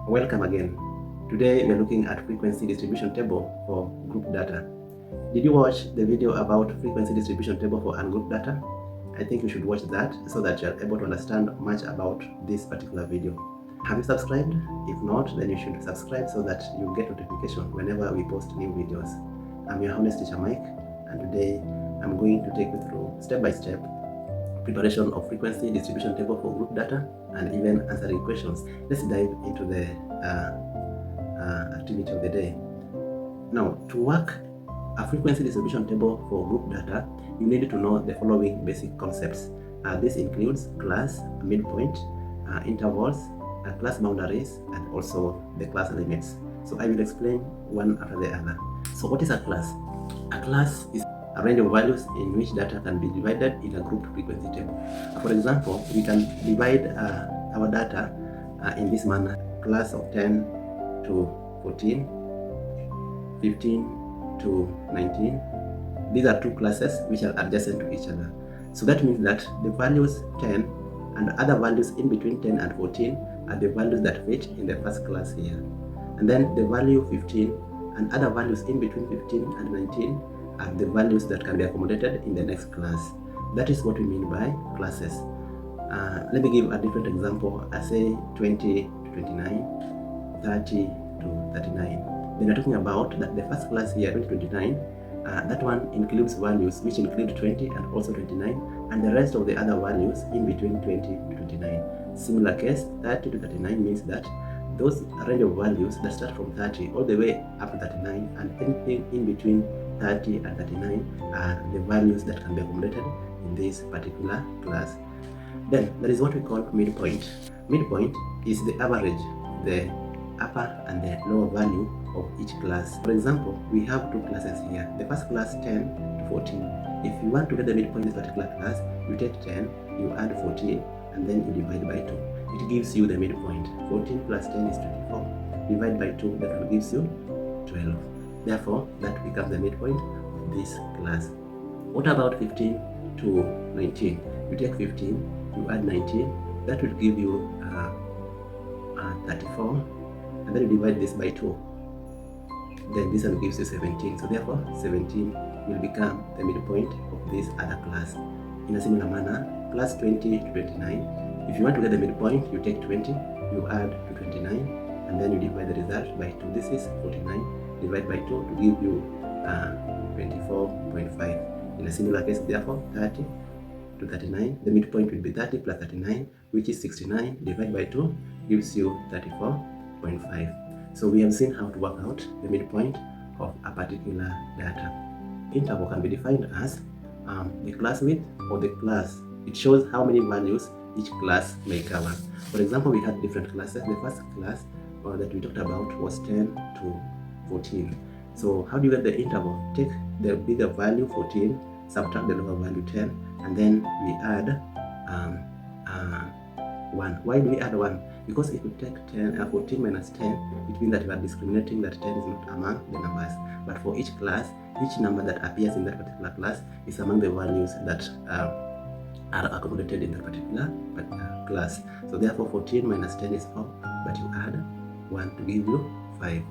Welcome again. Today we are looking at frequency distribution table for group data. Did you watch the video about frequency distribution table for ungrouped data? I think you should watch that so that you are able to understand much about this particular video. Have you subscribed? If not, then you should subscribe so that you get notification whenever we post new videos. I'm your honest teacher Mike, and today I'm going to take you through step by step preparation of frequency distribution table for group data and even answering questions. Let's dive into the activity of the day. Now, to work a frequency distribution table for group data, you need to know the following basic concepts. This includes class, midpoint, intervals, class boundaries, and also the class limits. So I will explain one after the other. So what is a class? A class is a range of values in which data can be divided in a group frequency table. For example, we can divide our data in this manner: class of 10 to 14, 15 to 19. These are two classes which are adjacent to each other. So that means that the values 10 and other values in between 10 and 14 are the values that fit in the first class here. And then the value 15 and other values in between 15 and 19 are the values that can be accommodated in the next class. That is what we mean by classes. Let me give a different example. I say 20 to 29, 30 to 39. Then we're talking about that the first class here, 2029, that one includes values which include 20 and also 29, and the rest of the other values in between 20 to 29. Similar case, 30 to 39 means that those range of values that start from 30 all the way up to 39 and anything in between 30 and 39 are the values that can be accommodated in this particular class. Then there is what we call midpoint. Midpoint is the average, the upper and the lower value of each class. For example, we have two classes here. The first class 10 to 14. If you want to get the midpoint in this particular class, you take 10, you add 14, and then you divide by 2. It gives you the midpoint. 14 plus 10 is 24. Divide by 2, that will gives you 12. Therefore, that becomes the midpoint of this class. What about 15 to 19? You take 15, you add 19, that will give you 34, and then you divide this by 2. Then this one gives you 17. So therefore, 17 will become the midpoint of this other class. In a similar manner, class 20 to 29. If you want to get the midpoint, you take 20, you add to 29, and then you divide the result by 2. This is 49. Divide by 2 to give you 24.5. In a similar case, therefore, 30 to 39. The midpoint will be 30 plus 39, which is 69. Divide by 2 gives you 34.5. So we have seen how to work out the midpoint of a particular data. Interval can be defined as the class width or the class. It shows how many values each class may cover. For example, we had different classes. The first class that we talked about was 10 to 14. So how do you get the interval? Take the bigger value 14, subtract the lower value 10, and then we add 1. Why do we add 1? Because if we take 14 minus 10, it means that we are discriminating that 10 is not among the numbers. But for each class, each number that appears in that particular class is among the values that are accommodated in that particular class. So therefore, 14 minus 10 is 4, but you add 1 to give you 5.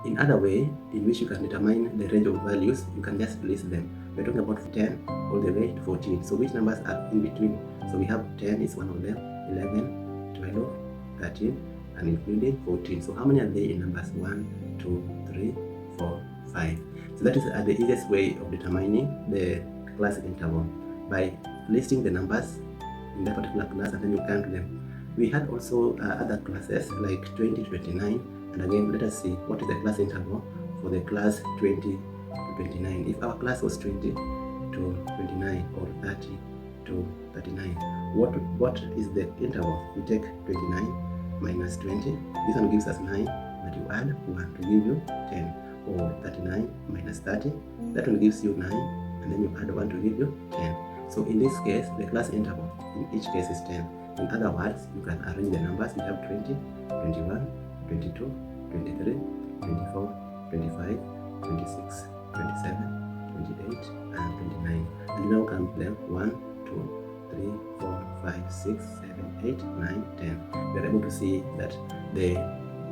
In other way, in which you can determine the range of values, you can just list them. We're talking about 10 all the way to 14. So which numbers are in between? So we have 10 is one of them, 11, 12, 13, and including 14. So how many are there in numbers? 1, 2, 3, 4, 5. So that is the easiest way of determining the class interval, by listing the numbers in that particular class and then you count them. We had also other classes like 20 to 29, and again let us see what is the class interval for the class 20 to 29. If our class was 20 to 29 or 30 to 39, what is the interval? We take 29 minus 20, this one gives us 9, but you add 1 to give you 10, or 39 minus 30, that one gives you 9, and then you add 1 to give you 10. So in this case, the class interval in each case is 10. In other words, you can arrange the numbers. We have 20, 21, 22, 23, 24, 25, 26, 27, 28, and 29. And you now count them 1, 2, 3, 4, 5, 6, 7, 8, 9, 10. We are able to see that the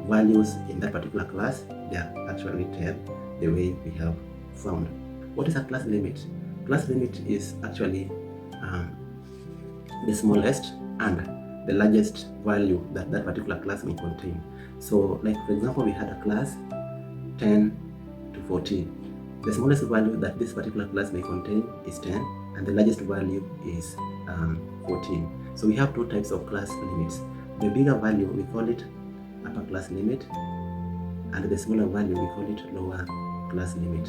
values in that particular class, they are actually 10 the way we have found. What is a class limit? Class limit is actually the smallest and the largest value that that particular class may contain. So like for example, we had a class 10 to 14. The smallest value that this particular class may contain is 10 and the largest value is 14. So we have two types of class limits. The bigger value, we call it upper class limit, and the smaller value, we call it lower class limit.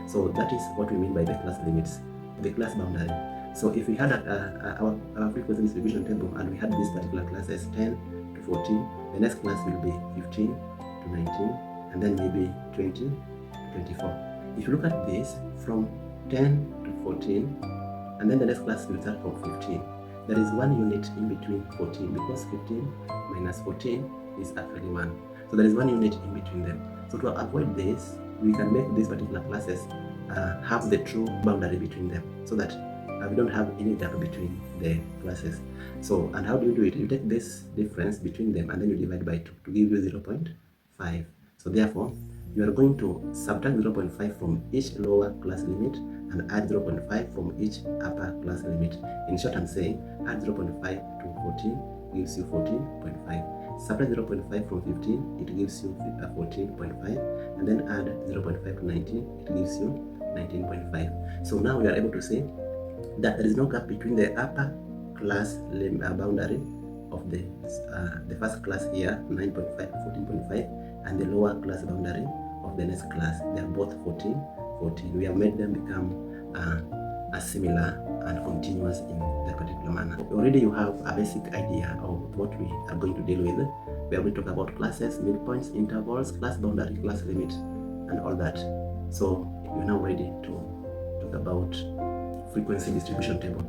So that is what we mean by the class limits, the class boundary. So if we had our frequency distribution table and we had this particular class as 10 to 14, the next class will be 15 to 19, and then maybe 20 to 24. If you look at this from 10 to 14, and then the next class will start from 15. There is 1 unit in between 14 because 15 minus 14 is actually 1. So there is 1 unit in between them. So to avoid this, we can make these particular classes have the true boundary between them so that we don't have any gap between the classes. So, and how do you do it? You take this difference between them and then you divide by 2 to give you 0.5. So therefore, you are going to subtract 0.5 from each lower class limit and add 0.5 from each upper class limit. In short, I'm saying add 0.5 to 14 gives you 14.5. Subtract 0.5 from 15, it gives you 14.5, and then add 0.5 to 19, it gives you 19.5. So now we are able to say that there is no gap between the upper class boundary of the first class here, 9.5 to 14.5, and the lower class boundary of the next class. They are both 14, 14. We have made them become similar and continuous in that particular manner. Already you have a basic idea of what we are going to deal with. We are going to talk about classes, midpoints, intervals, class boundary, class limit, and all that. So you're now ready to talk about frequency distribution table.